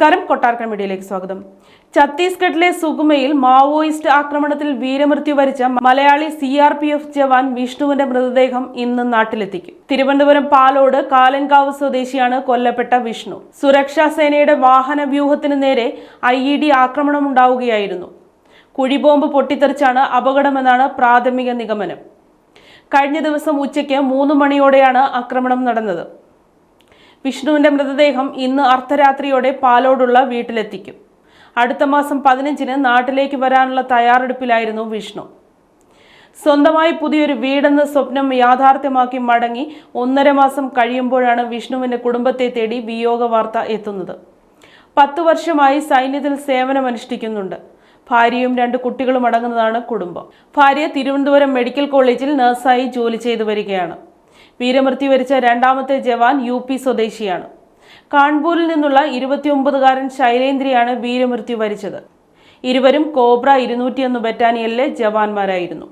നമസ്കാരം, കൊട്ടാരക്കര മീഡിയയിലേക്ക് സ്വാഗതം. ഛത്തീസ്ഗഡിലെ സുഗ്മയിൽ മാവോയിസ്റ്റ് ആക്രമണത്തിൽ വീരമൃത്യു വരിച്ച മലയാളി CRPF ജവാൻ വിഷ്ണുവിന്റെ മൃതദേഹം ഇന്ന് നാട്ടിലെത്തിക്കും. തിരുവനന്തപുരം പാലോട് കാലൻകാവ് സ്വദേശിയാണ് കൊല്ലപ്പെട്ട വിഷ്ണു. സുരക്ഷാ സേനയുടെ വാഹന വ്യൂഹത്തിന് നേരെ IED ആക്രമണമുണ്ടാവുകയായിരുന്നു. കുഴിബോംബ് പൊട്ടിത്തെറിച്ചാണ് അപകടമെന്നാണ് പ്രാഥമിക നിഗമനം. കഴിഞ്ഞ ദിവസം ഉച്ചയ്ക്ക് 3 മണിയോടെയാണ് ആക്രമണം നടന്നത്. വിഷ്ണുവിന്റെ മൃതദേഹം ഇന്ന് അർദ്ധരാത്രിയോടെ പാലോടുള്ള വീട്ടിലെത്തിക്കും. അടുത്ത മാസം 15-ന് നാട്ടിലേക്ക് വരാനുള്ള തയ്യാറെടുപ്പിലായിരുന്നു വിഷ്ണു. സ്വന്തമായി പുതിയൊരു വീടെന്ന സ്വപ്നം യാഥാർത്ഥ്യമാക്കി മടങ്ങി 1.5 മാസം കഴിയുമ്പോഴാണ് വിഷ്ണുവിന്റെ കുടുംബത്തെ തേടി വിയോഗ വാർത്ത എത്തുന്നത്. 10 വർഷമായി സൈന്യത്തിൽ സേവനമനുഷ്ഠിക്കുന്നുണ്ട്. ഭാര്യയും 2 കുട്ടികളും അടങ്ങുന്നതാണ് കുടുംബം. ഭാര്യ തിരുവനന്തപുരം മെഡിക്കൽ കോളേജിൽ നഴ്സായി ജോലി ചെയ്തു വരികയാണ്. വീരമൃത്യു വരിച്ച രണ്ടാമത്തെ ജവാൻ UP സ്വദേശിയാണ്. കാൺപൂരിൽ നിന്നുള്ള 29-കാരൻ ശൈലേന്ദ്രയാണ് വീരമൃത്യു വരിച്ചത്. ഇരുവരും കോബ്ര 201 ബറ്റാലിയനിലെ ജവാന്മാരായിരുന്നു.